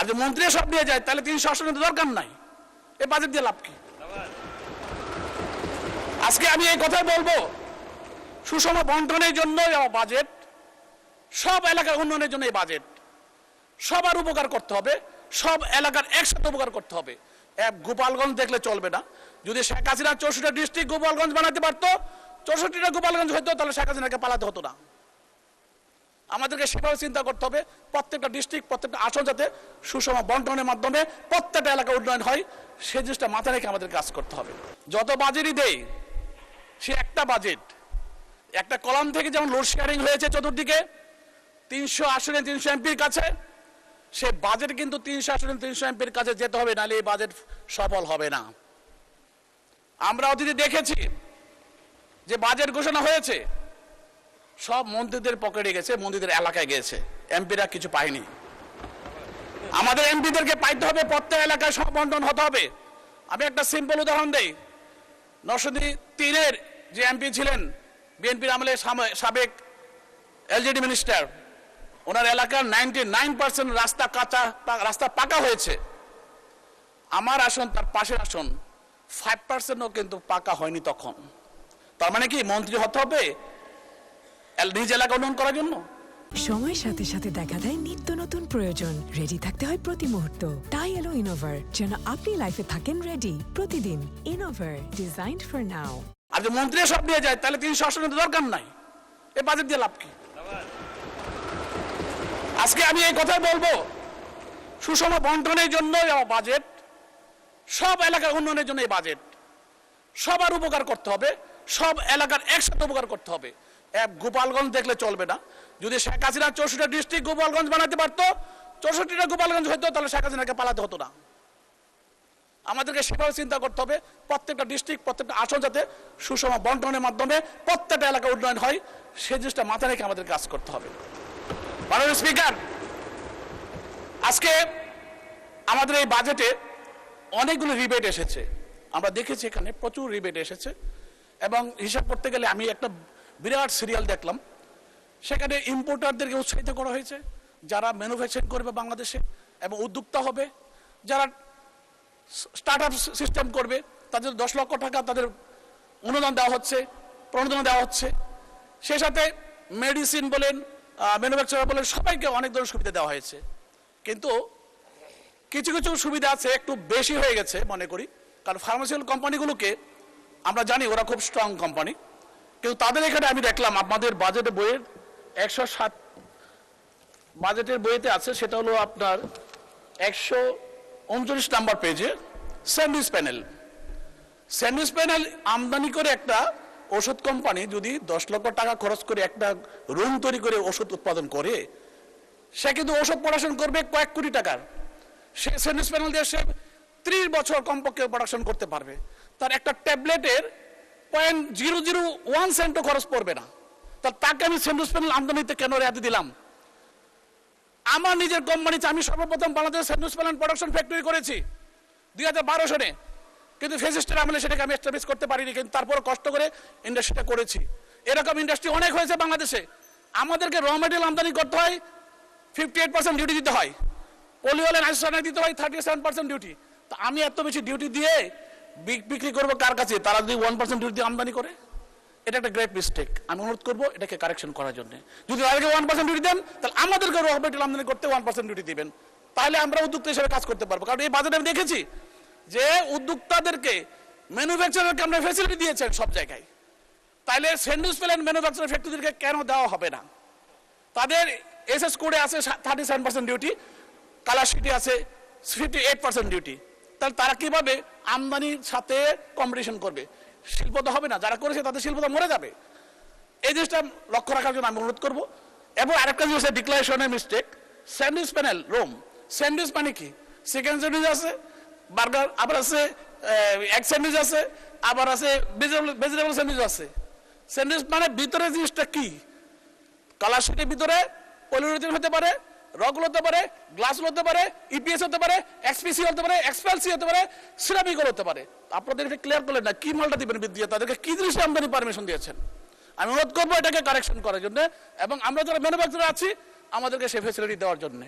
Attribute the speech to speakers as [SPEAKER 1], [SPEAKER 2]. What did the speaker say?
[SPEAKER 1] আর যে মন্ত্রী সব নিয়ে যায় তাহলে 380 কিন্তু দরকার নাই, এই বাজেট দিয়ে লাভ কি? আজকে আমি এই কথাই বলবো, সুষম বন্টনের জন্য বাজেট, সব এলাকার উন্নয়নের জন্য এই বাজেট। সবার উপকার করতে হবে, সব এলাকার একসাথে উপকার করতে হবে। এক গোপালগঞ্জ দেখলে চলবে না। যদি শেখ হাসিনা 64টা ডিস্ট্রিক্ট গোপালগঞ্জ বানাতে পারতো, 64টা গোপালগঞ্জ হতো, তাহলে শেখ হাসিনাকে পালাতে হতো না। আমাদেরকে সেভাবে চিন্তা করতে হবে, প্রত্যেকটা ডিস্ট্রিক্ট, প্রত্যেকটা আসন যাতে সুষম বন্টনের মাধ্যমে প্রত্যেকটা এলাকা উন্নয়ন হয়, সেই জিনিসটা মাথায় রেখে আমাদের কাজ করতে হবে। যত বাজেটই দেয় সে একটা বাজেট, একটা কলাম থেকে যেমন লোডশেয়ারিং হয়েছে চতুর্দিকে 300 আসনে 300 এমপির কাছে, সে বাজেট কিন্তু 300 আসনে 300 এমপির কাছে যেতে হবে, নাহলে এই বাজেট সফল হবে না। আমরা অতীতে দেখেছি যে বাজেট ঘোষণা হয়েছে, সব মন্ত্রীদের পকেটে গেছে, মন্ত্রীদের এলাকায় গেছে, এমপিরা কিছু পায়নি। আমাদের এমপিদেরকে পাইতে হবে, প্রত্যেক এলাকায় সব বন্টন হতে হবে। আমি একটা সিম্পল উদাহরণ দেই, নরসিংদী 3-এর যে এমপি ছিলেন বিএনপির আমলে সাবেক এলজেডি মিনিস্টার, ওনার এলাকার 99% রাস্তা পাকা হয়েছে। আমার আসন, তার পাশের আসন 5%ও কিন্তু পাকা হয়নি তখন। তার মানে কি মন্ত্রী হতে হবে নিজ এলাকা উন্নয়ন করার জন্য?
[SPEAKER 2] সময়ের সাথে সাথে দেখা দেয় নিত্য নতুন প্রয়োজন, রেডি থাকতে হয় প্রতি মুহূর্ত। তাই এলো ইনোভার, যেন আপনি লাইফে থাকেন রেডি প্রতিদিন। ইনোভার, ডিজাইনড ফর নাও।
[SPEAKER 1] আর যে মন্ত্রী সব নিয়ে যায় তাহলে 380 কিন্তু দরকার নাই, এই বাজেট দিয়ে লাভ কি? আজকে আমি এই কথাই বলবো, সুষম বন্টনের জন্য বাজেট, সব এলাকার উন্নয়নের জন্য এই বাজেট। সবার উপকার করতে হবে, সব এলাকার একসাথে উপকার করতে হবে। এক গোপালগঞ্জ দেখলে চলবে না। যদি শেখ হাসিনা 64টা ডিস্ট্রিক্ট গোপালগঞ্জ বানাতে পারতো, 64টা গোপালগঞ্জ হতো, তাহলে শেখ হাসিনাকে পালাতে হতো না। আমাদেরকে সেভাবে চিন্তা করতে হবে, প্রত্যেকটা ডিস্ট্রিক্ট, প্রত্যেকটা আসন যাতে সুষম বন্টনের মাধ্যমে প্রত্যেকটা এলাকা উন্নয়ন হয়, সেই জিনিসটা মাথায় রেখে আমাদের কাজ করতে হবে। মাননীয় স্পিকার, আজকে আমাদের এই বাজেটে অনেকগুলো রিবেট এসেছে। আমরা দেখেছি এখানে প্রচুর রিবেট এসেছে, এবং হিসাব করতে গেলে আমি একটা বিরাট সিরিয়াল দেখলাম। সেখানে ইম্পোর্টারদেরকে উৎসাহিত করা হয়েছে, যারা ম্যানুফ্যাকচারিং করবে বাংলাদেশে এবং উদ্যোক্তা হবে, যারা স্টার্ট আপ সিস্টেম করবে, তাদের 10 লক্ষ টাকা তাদের অনুদান দেওয়া হচ্ছে, প্রণোদনা দেওয়া হচ্ছে। সেই সাথে মেডিসিন বলেন, ম্যানুফ্যাকচারার বলেন, সবাইকে অনেক ধরনের সুবিধা দেওয়া হয়েছে। কিন্তু কিছু কিছু সুবিধা আছে একটু বেশি হয়ে গেছে মনে করি, কারণ ফার্মাসিউটিক্যাল কোম্পানিগুলোকে আমরা জানি ওরা খুব স্ট্রং কোম্পানি, কিন্তু তাদের এখানে আমি দেখলাম আপনাদের বাজেট বইয়ের 107 বাজেটের বইতে আছে, সেটা হলো আপনার 139 নাম্বার পেজে স্যান্ডউইচ প্যানেল। স্যান্ডউইচ প্যানেল আমদানি করে একটা ওষুধ কোম্পানি যদি 10 লক্ষ টাকা খরচ করে একটা রুম তৈরি করে ওষুধ উৎপাদন করে, সে কিন্তু ওষুধ প্রোডাকশন করবে কয়েক কোটি টাকার। সে স্যান্ডউইচ প্যানেল দিয়ে সে 30 বছর কমপক্ষে প্রোডাকশন করতে পারবে। তার একটা ট্যাবলেটের 0.001 সেন্টও খরচ পড়বে না। তাকে আমি স্যান্ডউইচ প্যানেল আমদানিতে কেন রেহাই দিলাম? আমার নিজের কোম্পানিতে আমি সর্বপ্রথম Bangladesh sandwich panel production factory করেছি 2012 সনে, কিন্তু ফেসিস্টের আমলে সেটাকে আমি এস্টাবলিশ করতে পারিনি, কিন্তু তারপর কষ্ট করে ইন্ডাস্ট্রিটা করেছি। এরকম ইন্ডাস্ট্রি অনেক হয়েছে বাংলাদেশে। আমাদেরকে র মেটেরিয়াল আমদানি করতে হয়, 58% ডিউটি দিতে হয়, পলিওলেন আইসোসায়ানাইড দিতে হয় 37% ডিউটি। তো আমি এত বেশি ডিউটি দিয়ে বিক্রি করবো কার কাছে? তারা যদি 1% ডিউটি দিয়ে আমদানি করে, এটা একটা গ্রেট মিস্টেক। আমি অনুরোধ করবো এটাকে কারেকশন করার জন্য। যদি তাদেরকে 1% ডিউটি দেন, তাহলে আমাদেরকে র মেটেরিয়াল আমদানি করতে 1% ডিউটি দিবেন, তাহলে আমরা উদ্যোক্তা হিসেবে কাজ করতে পারবো। কারণ এই বাজারে আমি দেখেছি যে উদ্যোক্তাদেরকে, ম্যানুফ্যাকচারারকে আমরা ফ্যাসিলিটি দিয়েছেন সব জায়গায়, তাইলে স্যান্ডউইচ প্যানেল ম্যানুফ্যাকচারার ফ্যাক্টরিদেরকে কেন দেওয়া হবে না? তাদের এসএস কোডে আছে 37% ডিউটি, কালার শিটে আছে 58% ডিউটি। তাহলে তারা কিভাবে আমদানির সাথে কম্পিটিশন করবে? শিল্প তো হবে না, যারা করেছে তাদের শিল্প তো মরে যাবে। এই জিনিসটা লক্ষ্য রাখার জন্য আমি অনুরোধ করবো। এবং আরেকটা জিনিস ডিক্লারেশনের mistake, sandwich panel room. Sandwich মানে কি? চিকেন স্যান্ডউইচ আছে, বার্গার, আবার আছে এগ স্যান্ডউইচ আছে, আবার আছে ভেজিটেবল স্যান্ডউইচ আছে। স্যান্ডউইচ মানে ভিতরে জিনিসটা কি? কালার শিটের ভিতরে পলিউরেথিন হতে পারে, রগুলো হতে পারে, গ্লাস হতে পারে, ইপিএস হতে পারে, এক্সপিসি হতে পারে, এক্সপেলসি হতে পারে, সিরামিক হতে পারে। আপনাদের এটা ক্লিয়ার করলেন না, কি মালটা দিবেন দিয়ে, তাদেরকে কি জিনিস আমদানি পারমিশন দিয়েছেন? আমি অনুরোধ করবো এটাকে কারেকশন করার জন্য, এবং আমরা যারা ম্যানুফ্যাকচারার আছি আমাদেরকে সেই ফ্যাসিলিটি দেওয়ার জন্য।